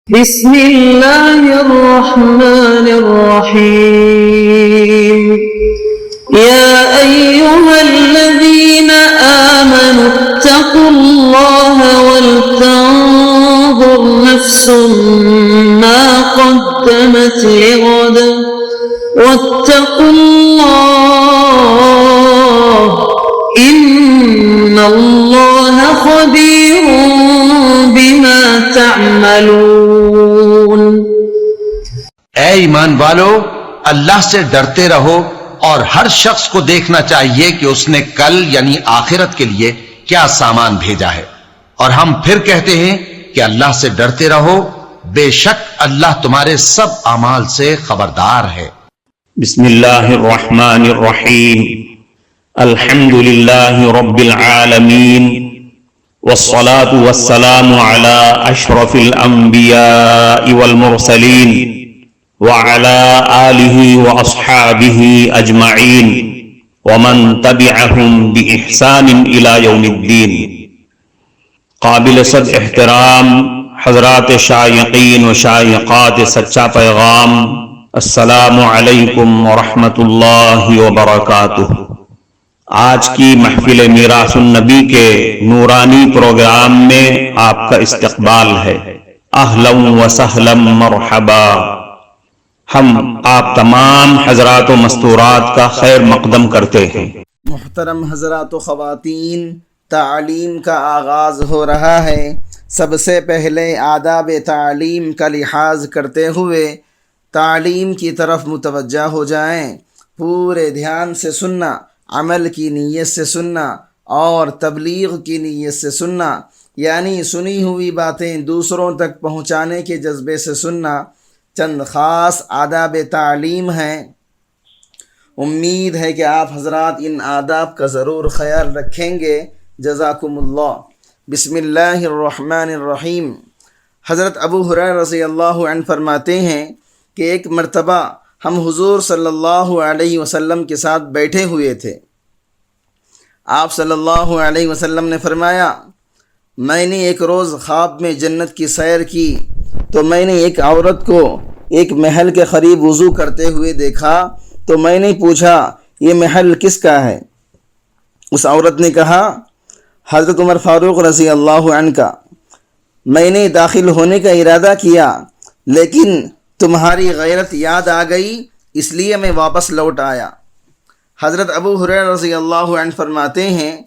بسم اللہ الرحمن الرحیم یا ایہا الذین آمنوا اتقوا اللہ ولتنظر نفس ما قدمت لغد واتقوا اللہ ان اللہ خبیر بما تعملون۔ اے ایمان والو، اللہ سے ڈرتے رہو اور ہر شخص کو دیکھنا چاہیے کہ اس نے کل یعنی آخرت کے لیے کیا سامان بھیجا ہے، اور ہم پھر کہتے ہیں کہ اللہ سے ڈرتے رہو، بے شک اللہ تمہارے سب اعمال سے خبردار ہے۔ بسم اللہ الرحمن الرحیم، الحمد للہ رب العالمین، والصلاة والسلام على اشرف الانبیاء والمرسلین وعلى آلہ واصحابہ اجمعین ومن تبعہم بإحسان الى یوم الدین۔ قابل صد احترام حضرات شائقین و شائقات سچا پیغام، السلام علیکم ورحمۃ اللہ وبرکاتہ۔ آج کی محفل میراث النبی کے نورانی پروگرام میں آپ کا استقبال ہے۔ اہلا و سہلا مرحبا۔ ہم آپ تمام حضرات و مستورات کا خیر مقدم کرتے ہیں۔ محترم حضرات و خواتین، تعلیم کا آغاز ہو رہا ہے۔ سب سے پہلے آداب تعلیم کا لحاظ کرتے ہوئے تعلیم کی طرف متوجہ ہو جائیں۔ پورے دھیان سے سننا، عمل کی نیت سے سننا اور تبلیغ کی نیت سے سننا، یعنی سنی ہوئی باتیں دوسروں تک پہنچانے کے جذبے سے سننا چند خاص آداب تعلیم ہیں۔ امید ہے کہ آپ حضرات ان آداب کا ضرور خیال رکھیں گے۔ جزاکم اللہ۔ بسم اللہ الرحمن الرحیم۔ حضرت ابو ہریرہ رضی اللہ عنہ فرماتے ہیں کہ ایک مرتبہ ہم حضور صلی اللہ علیہ وسلم کے ساتھ بیٹھے ہوئے تھے۔ آپ صلی اللہ علیہ وسلم نے فرمایا، میں نے ایک روز خواب میں جنت کی سیر کی تو میں نے ایک عورت کو ایک محل کے قریب وضو کرتے ہوئے دیکھا، تو میں نے پوچھا یہ محل کس کا ہے؟ اس عورت نے کہا حضرت عمر فاروق رضی اللہ عنہ کا۔ میں نے داخل ہونے کا ارادہ کیا لیکن تمہاری غیرت یاد آ گئی، اس لیے میں واپس لوٹ آیا۔ حضرت ابو ہریرہ رضی اللہ عنہ فرماتے ہیں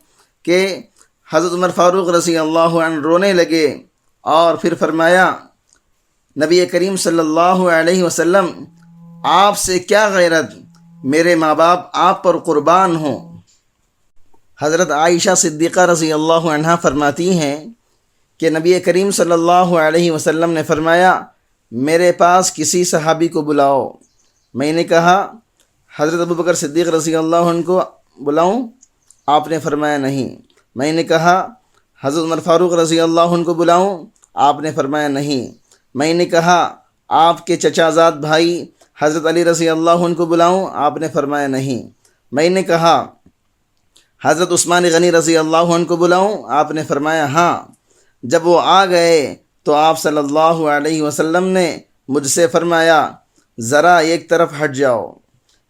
کہ حضرت عمر فاروق رضی اللہ عنہ رونے لگے اور پھر فرمایا، نبی کریم صلی اللہ علیہ وسلم آپ سے کیا غیرت، میرے ماں باپ آپ پر قربان ہوں۔ حضرت عائشہ صدیقہ رضی اللہ عنہ فرماتی ہیں کہ نبی کریم صلی اللہ علیہ وسلم نے فرمایا، میرے پاس کسی صحابی کو بلاؤ۔ میں نے کہا حضرت ابوبکر صدیق رضی اللہ عنہ کو بلاؤں؟ آپ نے فرمایا نہیں۔ میں نے کہا حضرت عمر فاروق رضی اللہ عنہ کو بلاؤں؟ آپ نے فرمایا نہیں۔ میں نے کہا آپ کے چچا زاد بھائی حضرت علی رضی اللہ عنہ کو بلاؤں؟ آپ نے فرمایا نہیں۔ میں نے کہا حضرت عثمان غنی رضی اللہ عنہ کو بلاؤں؟ آپ نے فرمایا ہاں۔ جب وہ آ گئے تو آپ صلی اللہ علیہ وسلم نے مجھ سے فرمایا، ذرا ایک طرف ہٹ جاؤ۔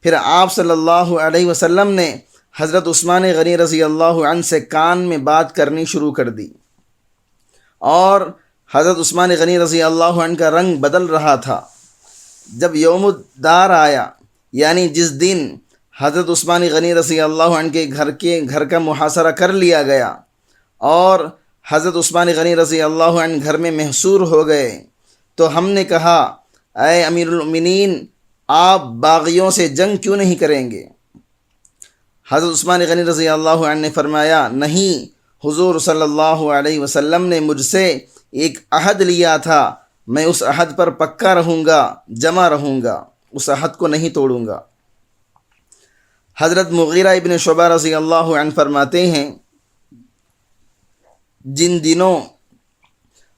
پھر آپ صلی اللہ علیہ وسلم نے حضرت عثمان غنی رضی اللہ عنہ سے کان میں بات کرنی شروع کر دی، اور حضرت عثمان غنی رضی اللہ عنہ کا رنگ بدل رہا تھا۔ جب یوم الدار آیا، یعنی جس دن حضرت عثمان غنی رضی اللہ عنہ کے گھر کا محاصرہ کر لیا گیا اور حضرت عثمان غنی رضی اللہ عنہ گھر میں محصور ہو گئے، تو ہم نے کہا اے امیر المؤمنین، آپ باغیوں سے جنگ کیوں نہیں کریں گے؟ حضرت عثمان غنی رضی اللہ عنہ نے فرمایا، نہیں، حضور صلی اللہ علیہ وسلم نے مجھ سے ایک عہد لیا تھا، میں اس عہد پر پکا رہوں گا، جمع رہوں گا، اس عہد کو نہیں توڑوں گا۔ حضرت مغیرہ ابن شعبہ رضی اللہ عنہ فرماتے ہیں، جن دنوں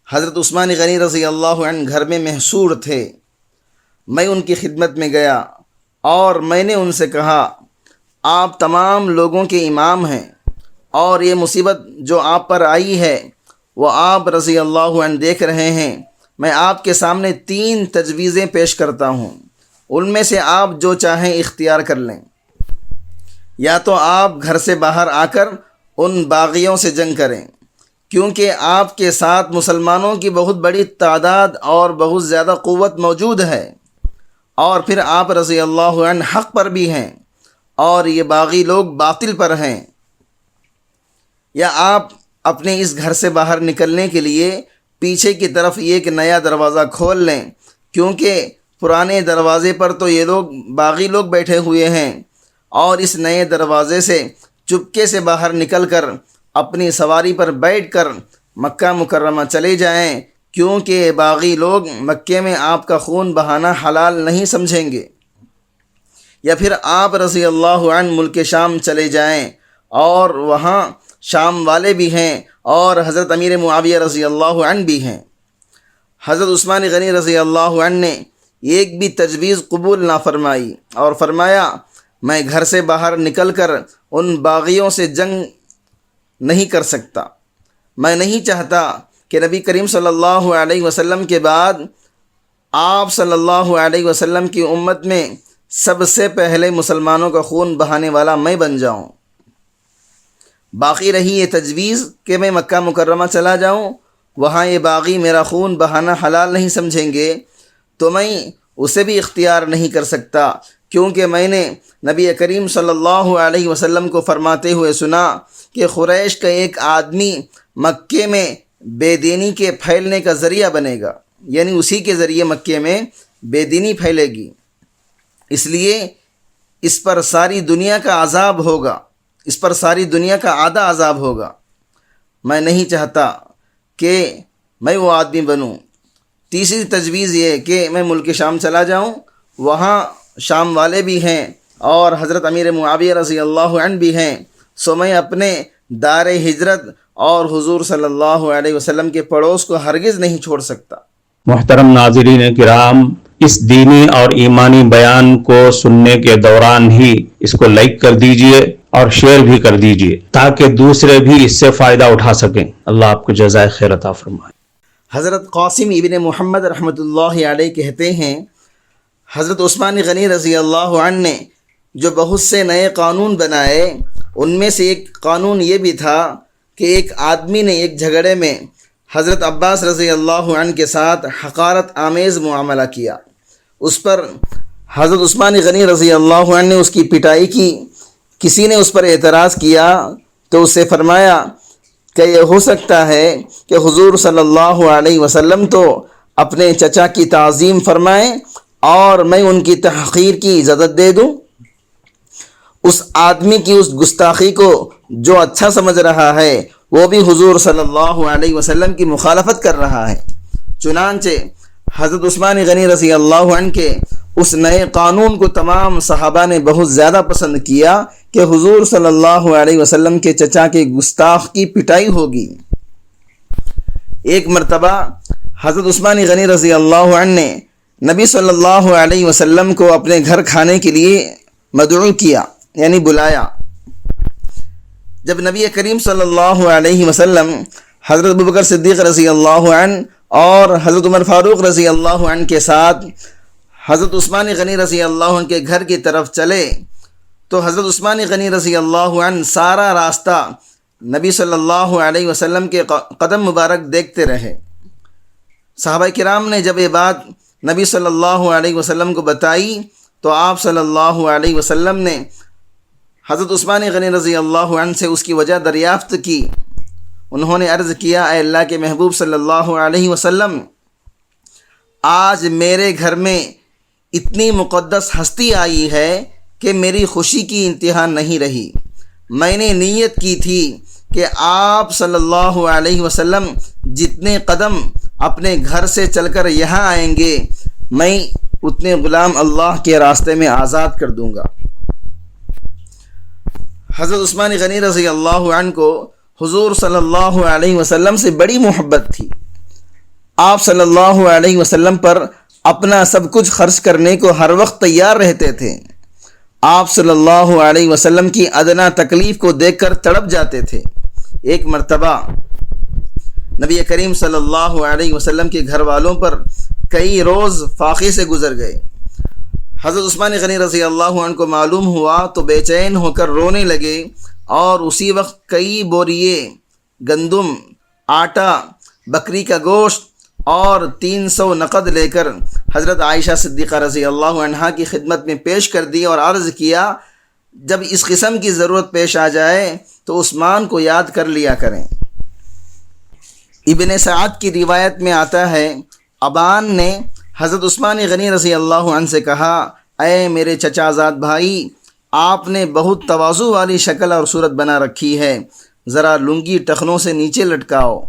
حضرت عثمان غنی رضی اللہ عنہ گھر میں محصور تھے، میں ان کی خدمت میں گیا اور میں نے ان سے کہا، آپ تمام لوگوں کے امام ہیں اور یہ مصیبت جو آپ پر آئی ہے وہ آپ رضی اللہ عنہ دیکھ رہے ہیں، میں آپ کے سامنے 3 تجویزیں پیش کرتا ہوں، ان میں سے آپ جو چاہیں اختیار کر لیں۔ یا تو آپ گھر سے باہر آ کر ان باغیوں سے جنگ کریں، کیونکہ آپ کے ساتھ مسلمانوں کی بہت بڑی تعداد اور بہت زیادہ قوت موجود ہے، اور پھر آپ رضی اللہ عنہ حق پر بھی ہیں اور یہ باغی لوگ باطل پر ہیں۔ یا آپ اپنے اس گھر سے باہر نکلنے کے لیے پیچھے کی طرف ایک نیا دروازہ کھول لیں، کیونکہ پرانے دروازے پر تو یہ لوگ باغی لوگ بیٹھے ہوئے ہیں، اور اس نئے دروازے سے چپکے سے باہر نکل کر اپنی سواری پر بیٹھ کر مکہ مکرمہ چلے جائیں، کیونکہ باغی لوگ مکے میں آپ کا خون بہانا حلال نہیں سمجھیں گے۔ یا پھر آپ رضی اللہ عنہ ملک شام چلے جائیں، اور وہاں شام والے بھی ہیں اور حضرت امیر معاویہ رضی اللہ عنہ بھی ہیں۔ حضرت عثمان غنی رضی اللہ عنہ نے ایک بھی تجویز قبول نہ فرمائی اور فرمایا، میں گھر سے باہر نکل کر ان باغیوں سے جنگ نہیں کر سکتا۔ میں نہیں چاہتا کہ نبی کریم صلی اللہ علیہ وسلم کے بعد آپ صلی اللہ علیہ وسلم کی امت میں سب سے پہلے مسلمانوں کا خون بہانے والا میں بن جاؤں۔ باقی رہی یہ تجویز کہ میں مکہ مکرمہ چلا جاؤں، وہاں یہ باغی میرا خون بہانا حلال نہیں سمجھیں گے، تو میں اسے بھی اختیار نہیں کر سکتا، کیونکہ میں نے نبی کریم صلی اللہ علیہ وسلم کو فرماتے ہوئے سنا کہ قریش کا ایک آدمی مکے میں بے دینی کے پھیلنے کا ذریعہ بنے گا، یعنی اسی کے ذریعے مکے میں بے دینی پھیلے گی، اس لیے اس پر ساری دنیا کا عذاب ہوگا، اس پر ساری دنیا کا آدھا عذاب ہوگا۔ میں نہیں چاہتا کہ میں وہ آدمی بنوں۔ تیسری تجویز یہ کہ میں ملک شام چلا جاؤں، وہاں شام والے بھی ہیں اور حضرت امیر معاویہ رضی اللہ عنہ بھی ہیں، سو میں اپنے دار ہجرت اور حضور صلی اللہ علیہ وسلم کے پڑوس کو ہرگز نہیں چھوڑ سکتا۔ محترم ناظرین کرام، اس دینی اور ایمانی بیان کو سننے کے دوران ہی اس کو لائک کر دیجئے اور شیئر بھی کر دیجئے تاکہ دوسرے بھی اس سے فائدہ اٹھا سکیں۔ اللہ آپ کو جزائے خیر عطا فرمائے۔ حضرت قاسم ابن محمد رحمۃ اللہ علیہ کہتے ہیں، حضرت عثمان غنی رضی اللہ عنہ نے جو بہت سے نئے قانون بنائے، ان میں سے ایک قانون یہ بھی تھا کہ ایک آدمی نے ایک جھگڑے میں حضرت عباس رضی اللہ عنہ کے ساتھ حقارت آمیز معاملہ کیا۔ اس پر حضرت عثمان غنی رضی اللہ عنہ نے اس کی پٹائی کی۔ کسی نے اس پر اعتراض کیا تو اس سے فرمایا کہ یہ ہو سکتا ہے کہ حضور صلی اللہ علیہ وسلم تو اپنے چچا کی تعظیم فرمائیں اور میں ان کی تحقیر کی اجازت دے دوں۔ اس آدمی کی اس گستاخی کو جو اچھا سمجھ رہا ہے، وہ بھی حضور صلی اللہ علیہ وسلم کی مخالفت کر رہا ہے۔ چنانچہ حضرت عثمان غنی رضی اللہ عنہ کے اس نئے قانون کو تمام صحابہ نے بہت زیادہ پسند کیا کہ حضور صلی اللہ علیہ وسلم کے چچا کے گستاخ کی پٹائی ہوگی۔ ایک مرتبہ حضرت عثمان غنی رضی اللہ عنہ نے نبی صلی اللہ علیہ وسلم کو اپنے گھر کھانے کے لیے مدعو کیا، یعنی بلایا۔ جب نبی کریم صلی اللہ علیہ وسلم حضرت ابوبکر صدیق رضی اللہ عنہ اور حضرت عمر فاروق رضی اللہ عنہ کے ساتھ حضرت عثمان غنی رضی اللہ عنہ کے گھر کی طرف چلے تو حضرت عثمان غنی رضی اللہ عنہ سارا راستہ نبی صلی اللہ علیہ وسلم کے قدم مبارک دیکھتے رہے۔ صحابہ کرام نے جب یہ بات نبی صلی اللہ علیہ وسلم کو بتائی تو آپ صلی اللہ علیہ وسلم نے حضرت عثمان غنی رضی اللہ عنہ سے اس کی وجہ دریافت کی۔ انہوں نے عرض کیا، اے اللہ کے محبوب صلی اللہ علیہ وسلم، آج میرے گھر میں اتنی مقدس ہستی آئی ہے کہ میری خوشی کی انتہا نہیں رہی۔ میں نے نیت کی تھی کہ آپ صلی اللہ علیہ وسلم جتنے قدم اپنے گھر سے چل کر یہاں آئیں گے، میں اتنے غلام اللہ کے راستے میں آزاد کر دوں گا۔ حضرت عثمان غنی رضی اللہ عنہ کو حضور صلی اللہ علیہ وسلم سے بڑی محبت تھی۔ آپ صلی اللہ علیہ وسلم پر اپنا سب کچھ خرچ کرنے کو ہر وقت تیار رہتے تھے۔ آپ صلی اللہ علیہ وسلم کی ادنا تکلیف کو دیکھ کر تڑپ جاتے تھے۔ ایک مرتبہ نبی کریم صلی اللہ علیہ وسلم کے گھر والوں پر کئی روز فاقے سے گزر گئے۔ حضرت عثمان غنی رضی اللہ عنہ کو معلوم ہوا تو بے چین ہو کر رونے لگے، اور اسی وقت کئی بوریے گندم، آٹا، بکری کا گوشت اور 300 نقد لے کر حضرت عائشہ صدیقہ رضی اللہ عنہا کی خدمت میں پیش کر دی اور عرض کیا، جب اس قسم کی ضرورت پیش آ جائے تو عثمان کو یاد کر لیا کریں۔ ابن سعد کی روایت میں آتا ہے، ابان نے حضرت عثمان غنی رضی اللہ عنہ سے کہا، اے میرے چچا زاد بھائی، آپ نے بہت تواضع والی شکل اور صورت بنا رکھی ہے، ذرا لنگی ٹخنوں سے نیچے لٹکاؤ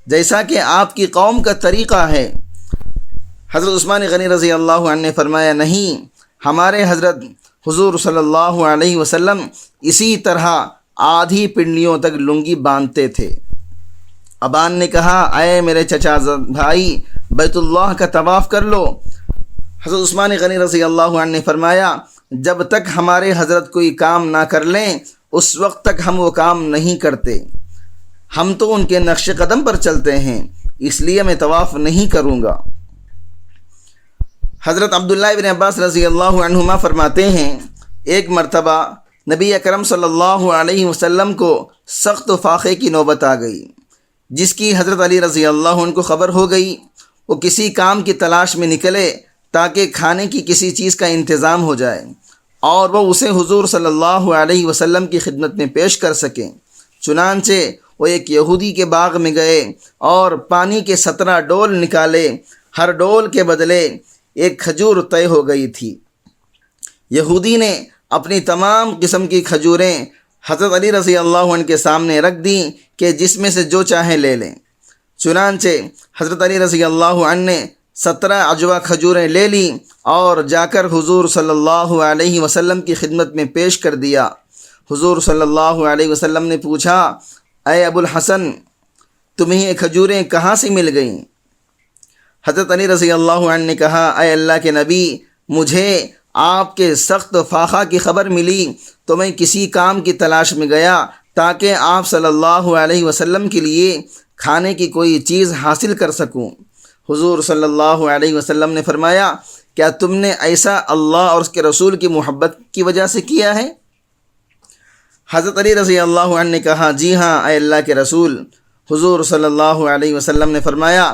جیسا کہ آپ کی قوم کا طریقہ ہے۔ حضرت عثمان غنی رضی اللہ عنہ نے فرمایا، نہیں، ہمارے حضرت حضور صلی اللہ علیہ وسلم اسی طرح آدھی پنڈلیوں تک لنگی باندھتے تھے۔ ابان نے کہا، اے میرے چچا بھائی، بیت اللہ کا طواف کر لو۔ حضرت عثمان غنی رضی اللہ عنہ نے فرمایا، جب تک ہمارے حضرت کوئی کام نہ کر لیں اس وقت تک ہم وہ کام نہیں کرتے، ہم تو ان کے نقش قدم پر چلتے ہیں، اس لیے میں طواف نہیں کروں گا۔ حضرت عبداللہ ابن عباس رضی اللہ عنہما فرماتے ہیں، ایک مرتبہ نبی اکرم صلی اللہ علیہ وسلم کو سخت فاقے کی نوبت آ گئی، جس کی حضرت علی رضی اللہ عنہ کو خبر ہو گئی۔ وہ کسی کام کی تلاش میں نکلے تاکہ کھانے کی کسی چیز کا انتظام ہو جائے اور وہ اسے حضور صلی اللہ علیہ وسلم کی خدمت میں پیش کر سکیں۔ چنانچہ وہ ایک یہودی کے باغ میں گئے اور پانی کے 17 ڈول نکالے، ہر ڈول کے بدلے ایک کھجور طے ہو گئی تھی۔ یہودی نے اپنی تمام قسم کی کھجوریں حضرت علی رضی اللہ عنہ کے سامنے رکھ دیں کہ جس میں سے جو چاہیں لے لیں۔ چنانچہ حضرت علی رضی اللہ عنہ نے 17 عجوہ کھجوریں لے لیں اور جا کر حضور صلی اللہ علیہ وسلم کی خدمت میں پیش کر دیا۔ حضور صلی اللہ علیہ وسلم نے پوچھا، اے ابو الحسن، تمہیں یہ کھجوریں کہاں سے مل گئیں؟ حضرت علی رضی اللہ عنہ نے کہا، اے اللہ کے نبی، مجھے آپ کے سخت فاقہ کی خبر ملی تو میں کسی کام کی تلاش میں گیا تاکہ آپ صلی اللہ علیہ وسلم کے لیے کھانے کی کوئی چیز حاصل کر سکوں۔ حضور صلی اللہ علیہ وسلم نے فرمایا، کیا تم نے ایسا اللہ اور اس کے رسول کی محبت کی وجہ سے کیا ہے؟ حضرت علی رضی اللہ عنہ نے کہا، جی ہاں اے اللہ کے رسول۔ حضور صلی اللہ علیہ وسلم نے فرمایا،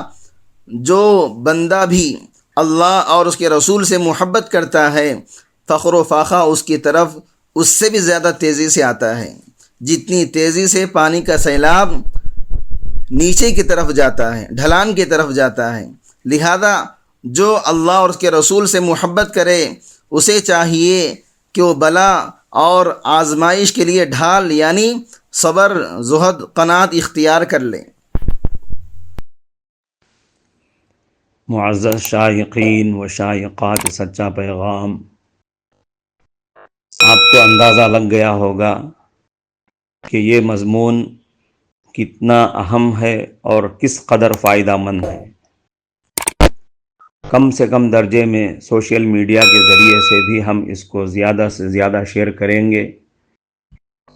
جو بندہ بھی اللہ اور اس کے رسول سے محبت کرتا ہے، فخر و فاخہ اس کی طرف اس سے بھی زیادہ تیزی سے آتا ہے، جتنی تیزی سے پانی کا سیلاب نیچے کی طرف جاتا ہے، ڈھلان کی طرف جاتا ہے۔ لہذا جو اللہ اور اس کے رسول سے محبت کرے اسے چاہیے کہ وہ بلا اور آزمائش کے لیے ڈھال یعنی صبر، زہد، قناعت اختیار کر لے۔ معزز شائقین و شائقات سچا پیغام، آپ کو اندازہ لگ گیا ہوگا کہ یہ مضمون کتنا اہم ہے اور کس قدر فائدہ مند ہے۔ کم سے کم درجے میں سوشل میڈیا کے ذریعے سے بھی ہم اس کو زیادہ سے زیادہ شیئر کریں گے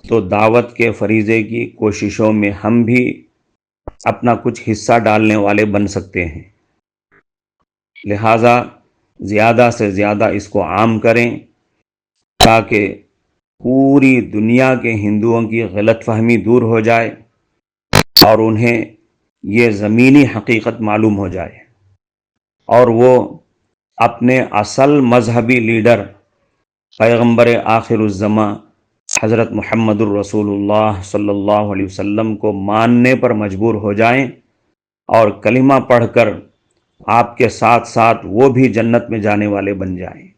تو دعوت کے فریضے کی کوششوں میں ہم بھی اپنا کچھ حصہ ڈالنے والے بن سکتے ہیں۔ لہٰذا زیادہ سے زیادہ اس کو عام کریں تاکہ پوری دنیا کے ہندوؤں کی غلط فہمی دور ہو جائے اور انہیں یہ زمینی حقیقت معلوم ہو جائے اور وہ اپنے اصل مذہبی لیڈر پیغمبر آخر الزماں حضرت محمد الرسول اللہ صلی اللہ علیہ وسلم کو ماننے پر مجبور ہو جائیں اور کلمہ پڑھ کر آپ کے ساتھ ساتھ وہ بھی جنت میں جانے والے بن جائیں۔